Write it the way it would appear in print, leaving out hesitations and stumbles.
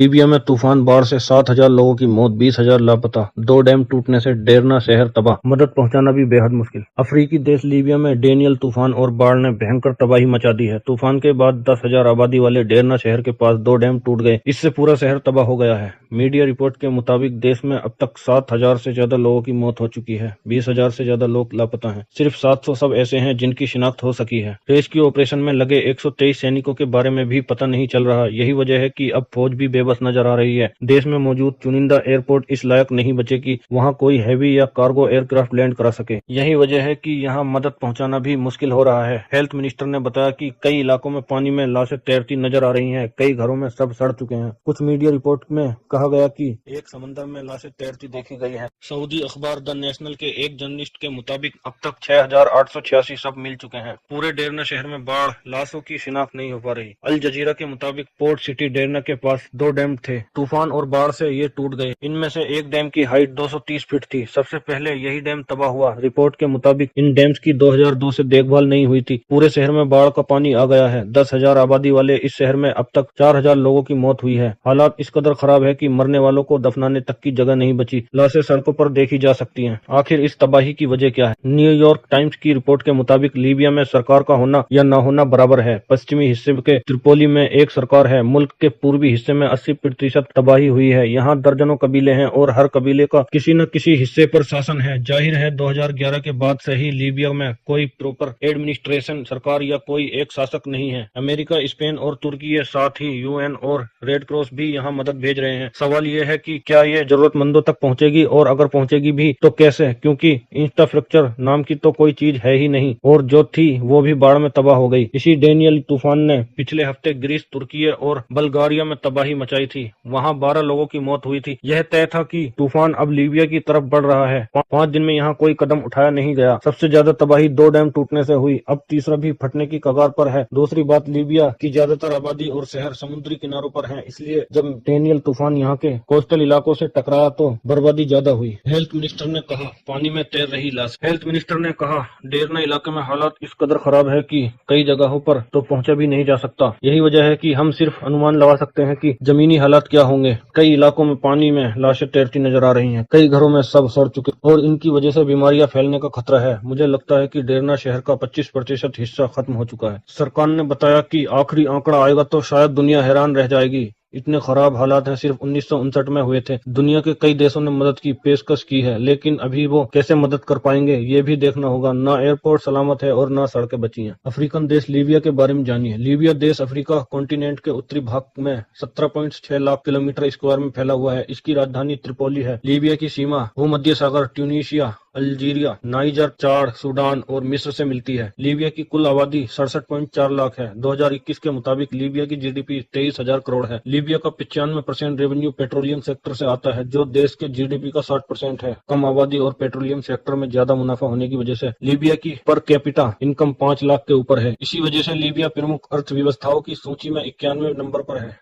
Libya में तूफान बाढ़ से 7,000 लोगों की मौत, 20,000 लापता। 2 डैम टूटने से डेरना शहर तबाह, मदद पहुंचाना भी बेहद मुश्किल। अफ्रीकी देश लीबिया में डेनियल तूफान और बाढ़ ने भयंकर तबाही मचा दी है। तूफान के बाद 10,000 आबादी वाले डेरना शहर के पास 2 डैम टूट गए। इससे पूरा शहर तबाह हो गया है। मीडिया रिपोर्ट के मुताबिक देश में अब तक 7,000 से ज्यादा लोगों की मौत हो चुकी है। 20,000 से ज्यादा लोग लापता हैं। सिर्फ 700 सब ऐसे हैं जिनकी शिनाख्त हो सकी है। रेस्क्यू ऑपरेशन में लगे 123 सैनिकों के बारे में भी पता नहीं चल रहा। यही वजह है कि अब फौज भी बेबस नजर आ रही है। देश में मौजूद चुनिंदा एयरपोर्ट इस लायक नहीं बचे कि वहां कोई हैवी या कार्गो एयरक्राफ्ट लैंड करा सके। यही वजह है कि यहां मदद पहुंचाना भी मुश्किल हो रहा है। हेल्थ मिनिस्टर ने बताया कि कई इलाकों में पानी में लाशें तैरती नजर आ रही हैं। कई घरों में सब सड़ चुके हैं। कुछ मीडिया रिपोर्ट में कहा गया कि एक समंदर में लाशें तैरती देखी गई हैं। सऊदी अखबार द नेशनल के एक जर्नलिस्ट के मुताबिक अब तक 6,886 शव मिल चुके हैं। पूरे डेरना शहर में बाढ़, लाशों की शिनाख्त नहीं हो पा रही। अल जजीरा के मुताबिक पोर्ट सिटी डेरना के पास 2 डैम थे। तूफान और बाढ़ से ये टूट गए। इनमें से एक डैम की हाइट 230 फीट थी। सबसे पहले यही डैम तबाह हुआ। रिपोर्ट के मुताबिक इन डैम्स की 2002 से देखभाल नहीं हुई थी। पूरे शहर में बाढ़ का पानी आ गया है। 10,000 आबादी वाले इस शहर में अब तक 4,000 लोगों की मौत हुई है। हालात इस कदर खराब है कि मरने वालों को दफनाने तक की जगह नहीं बची। लाशें सड़कों पर देखी जा सकती हैं। आखिर इस तबाही की वजह क्या है? न्यूयॉर्क टाइम्स की रिपोर्ट के मुताबिक लीबिया में सरकार का होना या न होना बराबर है। पश्चिमी हिस्से के त्रिपोली में एक सरकार है। मुल्क के पूर्वी हिस्से में 80% तबाही हुई है। यहाँ दर्जनों कबीले हैं और हर कबीले का किसी न किसी हिस्से पर शासन है। जाहिर है 2011 के बाद से ही लीबिया में कोई प्रॉपर एडमिनिस्ट्रेशन सरकार या कोई एक शासक नहीं है। अमेरिका, स्पेन और तुर्की के साथ ही यूएन और रेड क्रॉस भी यहाँ मदद भेज रहे हैं। सवाल ये है कि क्या ये जरूरतमंदों तक पहुँचेगी, और अगर पहुँचेगी भी तो कैसे? क्योंकि इंफ्रास्ट्रक्चर नाम की तो कोई चीज है ही नहीं, और जो थी वो भी बाढ़ में तबाह हो गई। इसी डेनियल तूफान ने पिछले हफ्ते ग्रीस, तुर्की और बल्गारिया में तबाही मचाई थी। वहाँ 12 लोगों की मौत हुई थी। यह तय था कि तूफान अब लीबिया की तरफ बढ़ रहा है। 5 दिन में यहाँ कोई कदम उठाया नहीं गया। सबसे ज्यादा तबाही 2 डैम टूटने से हुई। अब तीसरा भी फटने की कगार पर है। दूसरी बात, लीबिया की ज्यादातर आबादी और शहर समुद्री किनारों पर है। इसलिए जब डेनियल तूफान यहाँ के कोस्टल इलाकों से टकराया तो बर्बादी ज्यादा हुई। हेल्थ मिनिस्टर ने कहा, पानी में तैर रही लाश। हेल्थ मिनिस्टर ने कहा, डेरना इलाके में हालात इस कदर खराब है कि कई जगहों पर तो पहुंचा भी नहीं जा सकता। यही वजह है कि हम सिर्फ अनुमान लगा सकते हैं कि जमीनी हालात क्या होंगे। कई इलाकों में पानी में लाशें तैरती नजर आ रही हैं। कई घरों में सब सड़ चुके और इनकी वजह से बीमारियां फैलने का खतरा है। मुझे लगता है कि डेरना शहर का 25% हिस्सा खत्म हो चुका है। सरकार ने बताया कि आखिरी आंकड़ा आएगा तो शायद दुनिया हैरान रह जाएगी। इतने खराब हालात हैं सिर्फ 1959 में हुए थे। दुनिया के कई देशों ने मदद की पेशकश की है, लेकिन अभी वो कैसे मदद कर पाएंगे ये भी देखना होगा। ना एयरपोर्ट सलामत है और ना सड़कें बची हैं। अफ्रीकन देश लीबिया के बारे में जानिए। लीबिया देश अफ्रीका कॉन्टिनेंट के उत्तरी भाग में 17.6 लाख किलोमीटर स्क्वायर में फैला हुआ है। इसकी राजधानी त्रिपोली है। लीबिया की सीमा भूमध्य सागर, ट्यूनीशिया, अल्जीरिया, नाइजर, चाड, सूडान और मिस्र से मिलती है। लीबिया की कुल आबादी 67.4 लाख है। 2021 के मुताबिक लीबिया की जीडीपी 23,000 करोड़ है। लीबिया का 95% रेवेन्यू पेट्रोलियम सेक्टर से आता है, जो देश के जीडीपी का 60% है। कम आबादी और पेट्रोलियम सेक्टर में ज्यादा मुनाफा होने की वजह से लीबिया की पर कैपिटा इनकम 5 लाख के ऊपर है। इसी वजह से लीबिया प्रमुख अर्थव्यवस्थाओं की सूची में 91वें नंबर पर है।